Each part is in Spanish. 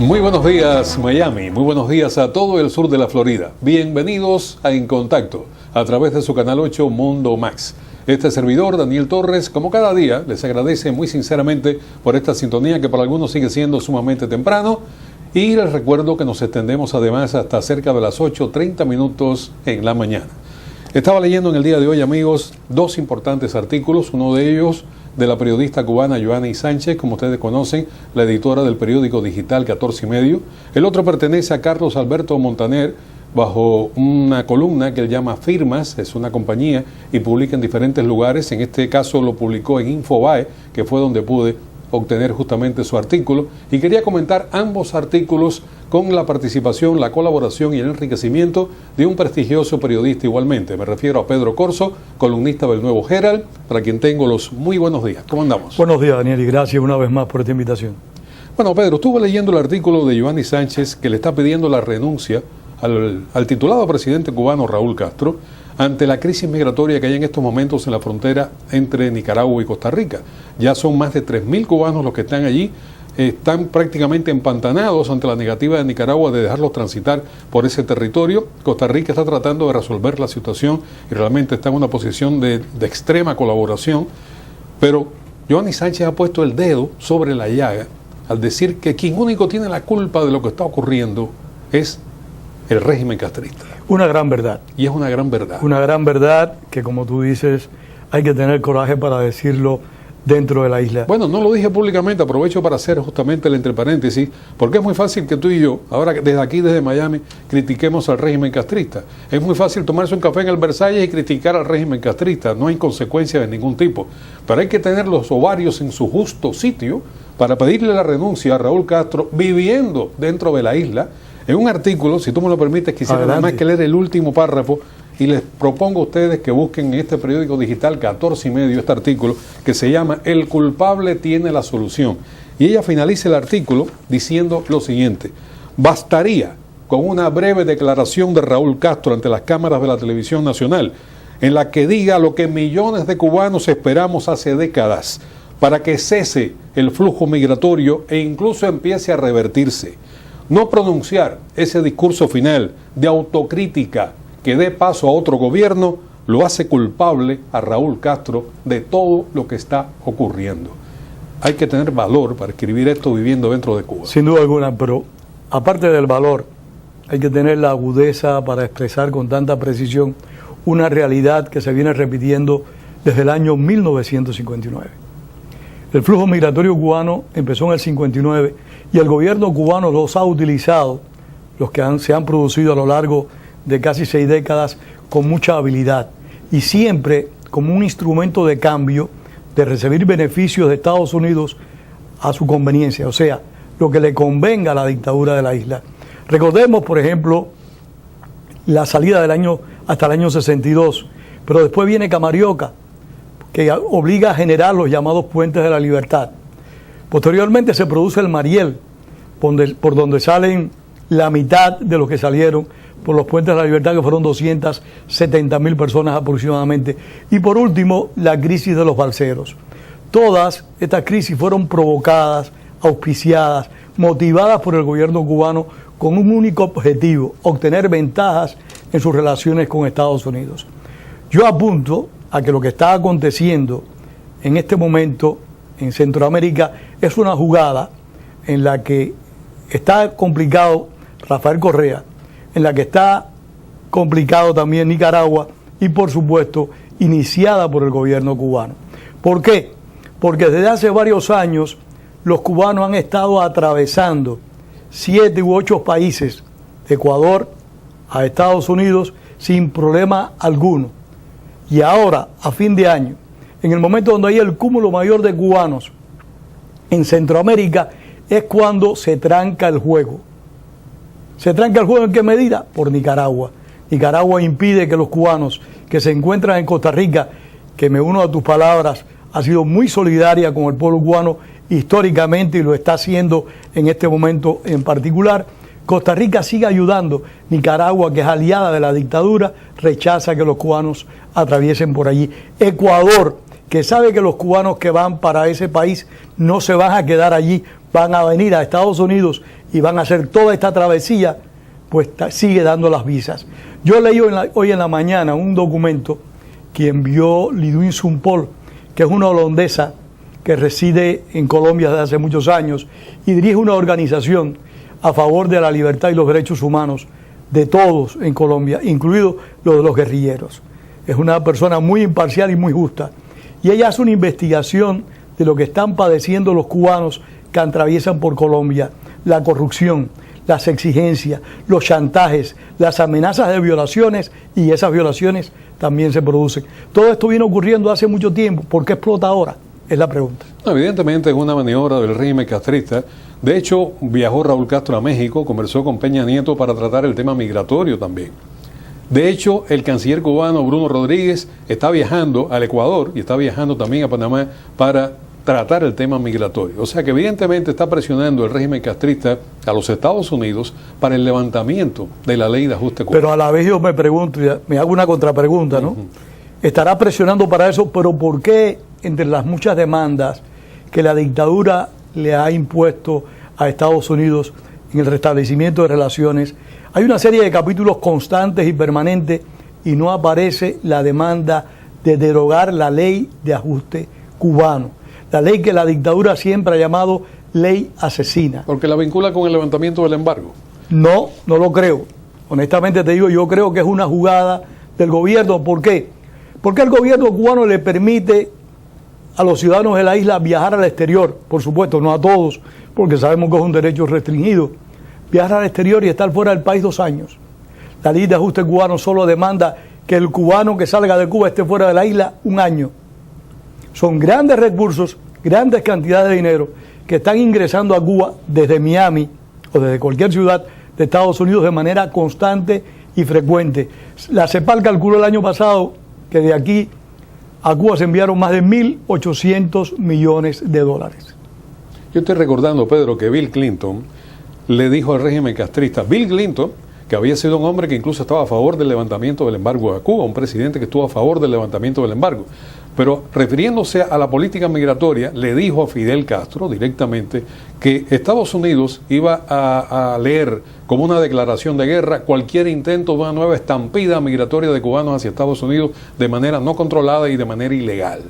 Muy buenos días Miami, muy buenos días a todo el sur de la Florida. Bienvenidos a En Contacto a través de su canal 8 Mundo Max. Este servidor, Daniel Torres, como cada día, les agradece muy sinceramente por esta sintonía que para algunos sigue siendo sumamente temprano. Y les recuerdo que nos extendemos además hasta cerca de las 8:30 minutos en la mañana. Estaba leyendo en el día de hoy, amigos, dos importantes artículos, uno de ellos de la periodista cubana Yoani Sánchez, como ustedes conocen, la editora del periódico digital 14 y medio. El otro pertenece a Carlos Alberto Montaner, bajo una columna que él llama Firmas, es una compañía y publica en diferentes lugares. En este caso lo publicó en Infobae, que fue donde pude obtener justamente su artículo, y quería comentar ambos artículos con la participación, la colaboración y el enriquecimiento de un prestigioso periodista igualmente. Me refiero a Pedro Corzo, columnista del Nuevo Herald, para quien tengo los muy buenos días. ¿Cómo andamos? Buenos días, Daniel, y gracias una vez más por esta invitación. Bueno, Pedro, estuve leyendo el artículo de Yoani Sánchez, que le está pidiendo la renuncia al titulado presidente cubano Raúl Castro ante la crisis migratoria que hay en estos momentos en la frontera entre Nicaragua y Costa Rica. Ya son más de 3.000 cubanos los que están allí, están prácticamente empantanados ante la negativa de Nicaragua de dejarlos transitar por ese territorio. Costa Rica está tratando de resolver la situación y realmente está en una posición de extrema colaboración, pero Yoani Sánchez ha puesto el dedo sobre la llaga al decir que quien único tiene la culpa de lo que está ocurriendo es el régimen castrista. Una gran verdad. Y es una gran verdad. Una gran verdad que, como tú dices, hay que tener coraje para decirlo dentro de la isla. Bueno, no lo dije públicamente, aprovecho para hacer justamente el entre paréntesis, porque es muy fácil que tú y yo, ahora desde aquí, desde Miami, critiquemos al régimen castrista. Es muy fácil tomarse un café en el Versalles y criticar al régimen castrista, no hay consecuencias de ningún tipo. Pero hay que tener los ovarios en su justo sitio para pedirle la renuncia a Raúl Castro viviendo dentro de la isla. En un artículo, si tú me lo permites, quisiera nada más que leer el último párrafo y les propongo a ustedes que busquen en este periódico digital 14 y medio este artículo que se llama El culpable tiene la solución. Y ella finaliza el artículo diciendo lo siguiente: bastaría con una breve declaración de Raúl Castro ante las cámaras de la televisión nacional en la que diga lo que millones de cubanos esperamos hace décadas para que cese el flujo migratorio e incluso empiece a revertirse. No pronunciar ese discurso final de autocrítica que dé paso a otro gobierno lo hace culpable a Raúl Castro de todo lo que está ocurriendo. Hay que tener valor para escribir esto viviendo dentro de Cuba. Sin duda alguna, pero aparte del valor, hay que tener la agudeza para expresar con tanta precisión una realidad que se viene repitiendo desde el año 1959. El flujo migratorio cubano empezó en el 59 y el gobierno cubano los ha utilizado, los que se han producido a lo largo de casi 6 décadas, con mucha habilidad y siempre como un instrumento de cambio, de recibir beneficios de Estados Unidos a su conveniencia, o sea, lo que le convenga a la dictadura de la isla. Recordemos, por ejemplo, la salida del año hasta el año 62, pero después viene Camarioca, que obliga a generar los llamados puentes de la libertad. Posteriormente se produce el Mariel, por donde salen la mitad de los que salieron por los puentes de la libertad, que fueron 270.000 personas aproximadamente. Y por último, la crisis de los balseros. Todas estas crisis fueron provocadas, auspiciadas, motivadas por el gobierno cubano con un único objetivo: obtener ventajas en sus relaciones con Estados Unidos. Yo apunto a que lo que está aconteciendo en este momento en Centroamérica es una jugada en la que está complicado Rafael Correa, en la que está complicado también Nicaragua y, por supuesto, iniciada por el gobierno cubano. ¿Por qué? Porque desde hace varios años los cubanos han estado atravesando 7 u 8 países, de Ecuador a Estados Unidos, sin problema alguno. Y ahora, a fin de año, en el momento donde hay el cúmulo mayor de cubanos en Centroamérica, es cuando se tranca el juego. ¿Se tranca el juego en qué medida? Por Nicaragua. Nicaragua impide que los cubanos que se encuentran en Costa Rica, que me uno a tus palabras, ha sido muy solidaria con el pueblo cubano históricamente y lo está haciendo en este momento en particular. Costa Rica sigue ayudando. Nicaragua, que es aliada de la dictadura, rechaza que los cubanos atraviesen por allí. Ecuador, que sabe que los cubanos que van para ese país no se van a quedar allí van a venir a Estados Unidos y van a hacer toda esta travesía, pues sigue dando las visas. Yo leí hoy en la mañana un documento que envió Lidwin Sumpol, que es una holandesa que reside en Colombia desde hace muchos años y dirige una organización a favor de la libertad y los derechos humanos de todos en Colombia, incluidos los de los guerrilleros. Es una persona muy imparcial y muy justa. Y ella hace una investigación de lo que están padeciendo los cubanos que atraviesan por Colombia, la corrupción, las exigencias, los chantajes, las amenazas de violaciones, y esas violaciones también se producen. Todo esto viene ocurriendo hace mucho tiempo. ¿Por qué explota ahora? Es la pregunta. Evidentemente es una maniobra del régimen castrista. De hecho, viajó Raúl Castro a México, conversó con Peña Nieto para tratar el tema migratorio también. De hecho, el canciller cubano Bruno Rodríguez está viajando al Ecuador y está viajando también a Panamá para tratar el tema migratorio. O sea que evidentemente está presionando el régimen castrista a los Estados Unidos para el levantamiento de la ley de ajuste cubano. Pero a la vez yo me pregunto, me hago una contrapregunta, ¿no? Estará presionando para eso, pero ¿por qué entre las muchas demandas que la dictadura le ha impuesto a Estados Unidos en el restablecimiento de relaciones, hay una serie de capítulos constantes y permanentes y no aparece la demanda de derogar la ley de ajuste cubano? La ley que la dictadura siempre ha llamado ley asesina. Porque la vincula con el levantamiento del embargo. No, no lo creo. Honestamente te digo, yo creo que es una jugada del gobierno. ¿Por qué? Porque el gobierno cubano le permite a los ciudadanos de la isla viajar al exterior, por supuesto, no a todos, porque sabemos que es un derecho restringido, viajar al exterior y estar fuera del país 2 años. La ley de ajuste cubano solo demanda que el cubano que salga de Cuba esté fuera de la isla 1 año. Son grandes recursos, grandes cantidades de dinero que están ingresando a Cuba desde Miami o desde cualquier ciudad de Estados Unidos de manera constante y frecuente. La CEPAL calculó el año pasado que de aquí a Cuba se enviaron más de 1.800 millones de dólares. Yo estoy recordando, Pedro, que Bill Clinton le dijo al régimen castrista, Bill Clinton, que había sido un hombre que incluso estaba a favor del levantamiento del embargo a Cuba, un presidente que estuvo a favor del levantamiento del embargo, pero refiriéndose a la política migratoria, le dijo a Fidel Castro directamente que Estados Unidos iba a leer como una declaración de guerra cualquier intento de una nueva estampida migratoria de cubanos hacia Estados Unidos de manera no controlada y de manera ilegal.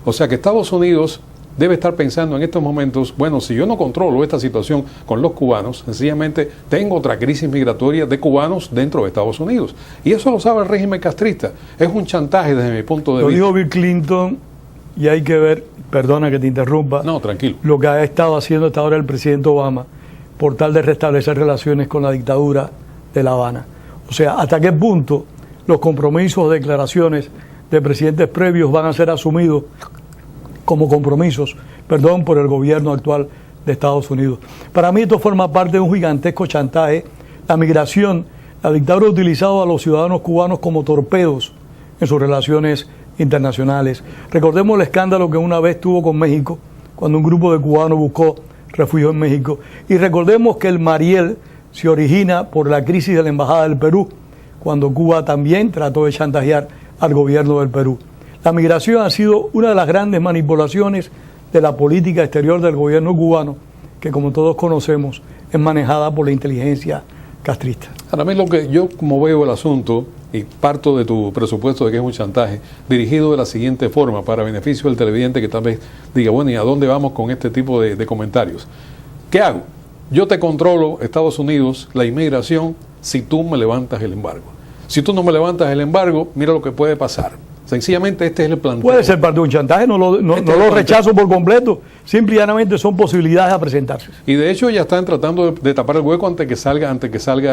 O sea que Estados Unidos debe estar pensando en estos momentos, bueno, si yo no controlo esta situación con los cubanos, sencillamente tengo otra crisis migratoria de cubanos dentro de Estados Unidos. Y eso lo sabe el régimen castrista. Es un chantaje desde mi punto de vista. Lo dijo Bill Clinton y hay que ver, perdona que te interrumpa, no, tranquilo, lo que ha estado haciendo hasta ahora el presidente Obama por tal de restablecer relaciones con la dictadura de La Habana. O sea, hasta qué punto los compromisos o declaraciones de presidentes previos van a ser asumidos como compromisos, por el gobierno actual de Estados Unidos. Para mí esto forma parte de un gigantesco chantaje. La migración, la dictadura ha utilizado a los ciudadanos cubanos como torpedos en sus relaciones internacionales. Recordemos el escándalo que una vez tuvo con México, cuando un grupo de cubanos buscó refugio en México. Y recordemos que el Mariel se origina por la crisis de la Embajada del Perú, cuando Cuba también trató de chantajear al gobierno del Perú. La migración ha sido una de las grandes manipulaciones de la política exterior del gobierno cubano, que como todos conocemos es manejada por la inteligencia castrista. Ahora mí lo que yo como veo el asunto, y parto de tu presupuesto de que es un chantaje, dirigido de la siguiente forma, para beneficio del televidente que tal vez diga, bueno, ¿y a dónde vamos con este tipo de comentarios? ¿Qué hago? Yo te controlo, Estados Unidos, la inmigración, si tú me levantas el embargo. Si tú no me levantas el embargo, mira lo que puede pasar. Sencillamente este es el planteo. Puede ser parte de un chantaje, no lo rechazo por completo, simplemente son posibilidades a presentarse. Y de hecho ya están tratando de tapar el hueco antes que salga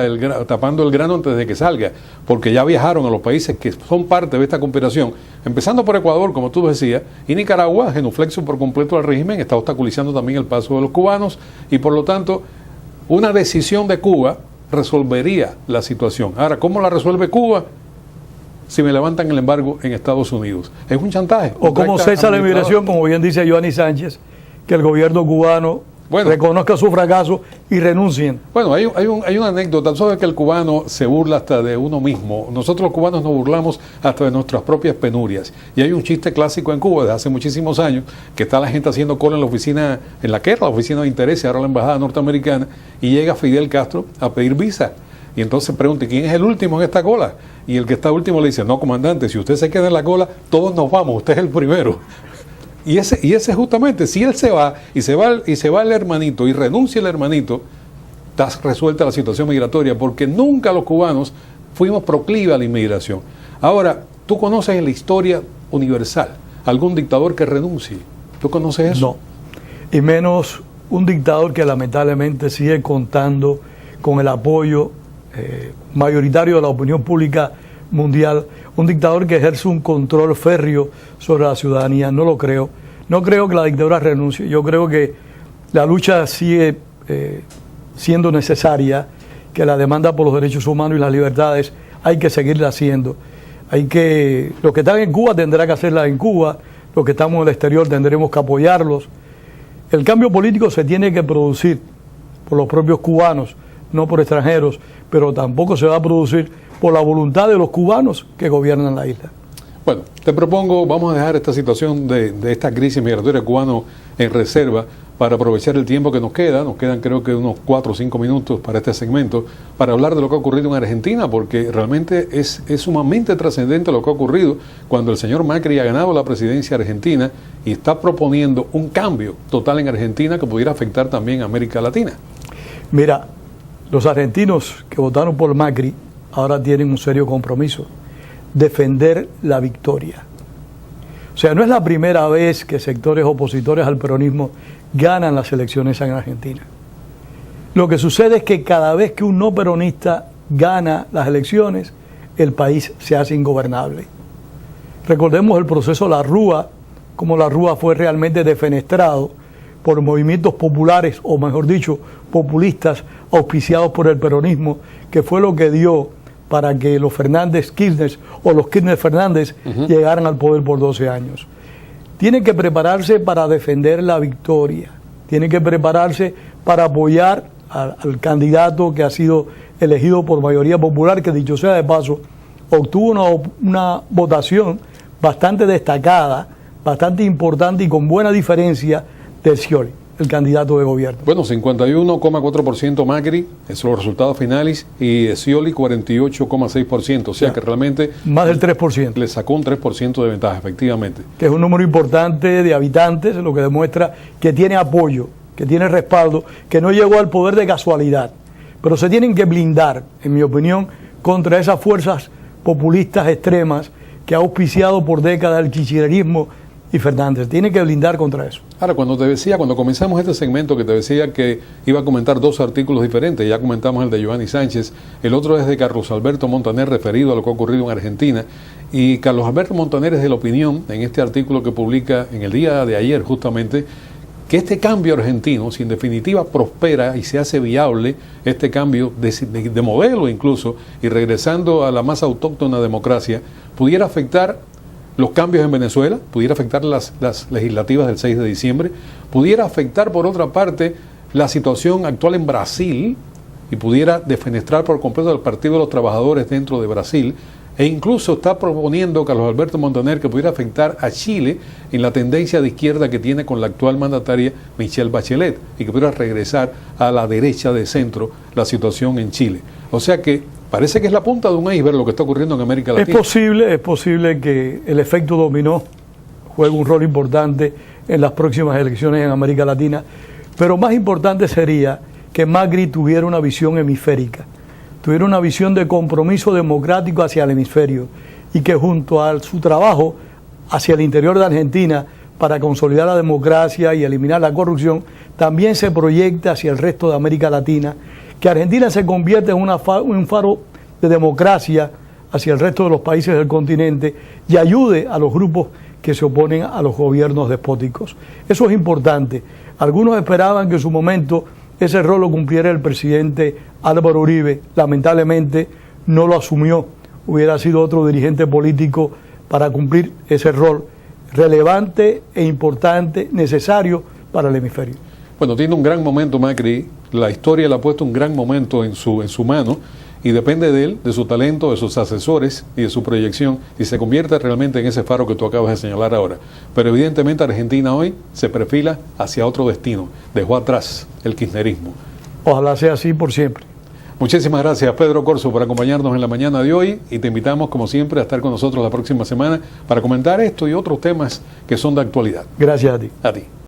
el grano, tapando el grano antes de que salga, porque ya viajaron a los países que son parte de esta conspiración, empezando por Ecuador, como tú decías, y Nicaragua, genuflexo por completo al régimen, está obstaculizando también el paso de los cubanos, y por lo tanto, una decisión de Cuba resolvería la situación. Ahora, ¿cómo la resuelve Cuba? Si me levantan el embargo en Estados Unidos. Es un chantaje. O como cesa la inmigración, como bien dice Giovanni Sánchez, que el gobierno cubano Bueno, reconozcan su fracaso y renuncien. Bueno, hay una anécdota, sabes que el cubano se burla hasta de uno mismo. Nosotros los cubanos nos burlamos hasta de nuestras propias penurias. Y hay un chiste clásico en Cuba desde hace muchísimos años, que está la gente haciendo cola en la oficina, en la que era la oficina de interés, ahora la embajada norteamericana, y llega Fidel Castro a pedir visa. Y entonces pregunta, ¿quién es el último en esta cola? Y el que está último le dice, no, comandante, si usted se queda en la cola, todos nos vamos, usted es el primero. Y ese justamente, si él se va y se va el hermanito y renuncia el hermanito, está resuelta la situación migratoria, porque nunca los cubanos fuimos proclives a la inmigración. Ahora, ¿tú conoces en la historia universal algún dictador que renuncie? ¿Tú conoces eso? No, y menos un dictador que lamentablemente sigue contando con el apoyo mayoritario de la opinión pública mundial, un dictador que ejerce un control férreo sobre la ciudadanía. No lo creo. No creo que la dictadura renuncie. Yo creo que la lucha sigue siendo necesaria, que la demanda por los derechos humanos y las libertades hay que seguirla haciendo. Los que están en Cuba tendrán que hacerla en Cuba, los que estamos en el exterior tendremos que apoyarlos. El cambio político se tiene que producir por los propios cubanos, no por extranjeros, pero tampoco se va a producir por la voluntad de los cubanos que gobiernan la isla. Bueno, te propongo, vamos a dejar esta situación de esta crisis migratoria cubana en reserva para aprovechar el tiempo que nos quedan creo que unos 4 o 5 minutos para este segmento, para hablar de lo que ha ocurrido en Argentina, porque realmente es sumamente trascendente lo que ha ocurrido cuando el señor Macri ha ganado la presidencia argentina y está proponiendo un cambio total en Argentina que pudiera afectar también a América Latina. Mira, los argentinos que votaron por Macri ahora tienen un serio compromiso: defender la victoria. O sea, no es la primera vez que sectores opositores al peronismo ganan las elecciones en Argentina. Lo que sucede es que cada vez que un no peronista gana las elecciones, el país se hace ingobernable. Recordemos el proceso La Rúa, como La Rúa fue realmente defenestrado por movimientos populares, o mejor dicho, populistas, auspiciados por el peronismo, que fue lo que dio para que los Fernández Kirchner o los Kirchner Fernández llegaran al poder por 12 años. Tienen que prepararse para defender la victoria, tienen que prepararse para apoyar al candidato que ha sido elegido por mayoría popular, que dicho sea de paso, obtuvo una votación bastante destacada, bastante importante y con buena diferencia de Scioli, el candidato de gobierno. Bueno, 51,4% Macri, esos son los resultados finales, y Scioli 48,6%, o sea que realmente más del 3%. Le sacó un 3% de ventaja, efectivamente. Que es un número importante de habitantes, lo que demuestra que tiene apoyo, que tiene respaldo, que no llegó al poder de casualidad. Pero se tienen que blindar, en mi opinión, contra esas fuerzas populistas extremas que ha auspiciado por décadas el kirchnerismo y Fernández. Tiene que blindar contra eso. Ahora, cuando comenzamos este segmento, que te decía que iba a comentar 2 artículos diferentes, ya comentamos el de Giovanni Sánchez, el otro es de Carlos Alberto Montaner, referido a lo que ha ocurrido en Argentina, y Carlos Alberto Montaner es de la opinión, en este artículo que publica en el día de ayer justamente, que este cambio argentino, si en definitiva prospera y se hace viable este cambio de modelo incluso, y regresando a la más autóctona democracia, pudiera afectar los cambios en Venezuela, pudiera afectar las legislativas del 6 de diciembre, pudiera afectar por otra parte la situación actual en Brasil y pudiera defenestrar por completo al Partido de los Trabajadores dentro de Brasil, e incluso está proponiendo Carlos Alberto Montaner que pudiera afectar a Chile en la tendencia de izquierda que tiene con la actual mandataria Michelle Bachelet y que pudiera regresar a la derecha de centro la situación en Chile. O sea que parece que es la punta de un iceberg lo que está ocurriendo en América Latina. Es posible que el efecto dominó juegue un rol importante en las próximas elecciones en América Latina, pero más importante sería que Macri tuviera una visión hemisférica, tuviera una visión de compromiso democrático hacia el hemisferio y que junto a su trabajo hacia el interior de Argentina para consolidar la democracia y eliminar la corrupción, también se proyecte hacia el resto de América Latina, que Argentina se convierta en un faro de democracia hacia el resto de los países del continente y ayude a los grupos que se oponen a los gobiernos despóticos. Eso es importante. Algunos esperaban que en su momento ese rol lo cumpliera el presidente Álvaro Uribe. Lamentablemente no lo asumió. Hubiera sido otro dirigente político para cumplir ese rol relevante e importante, necesario para el hemisferio. Bueno, tiene un gran momento Macri, la historia le ha puesto un gran momento en su mano y depende de él, de su talento, de sus asesores y de su proyección y se convierte realmente en ese faro que tú acabas de señalar ahora. Pero evidentemente Argentina hoy se perfila hacia otro destino, dejó atrás el kirchnerismo. Ojalá sea así por siempre. Muchísimas gracias Pedro Corso por acompañarnos en la mañana de hoy y te invitamos como siempre a estar con nosotros la próxima semana para comentar esto y otros temas que son de actualidad. Gracias a ti. A ti.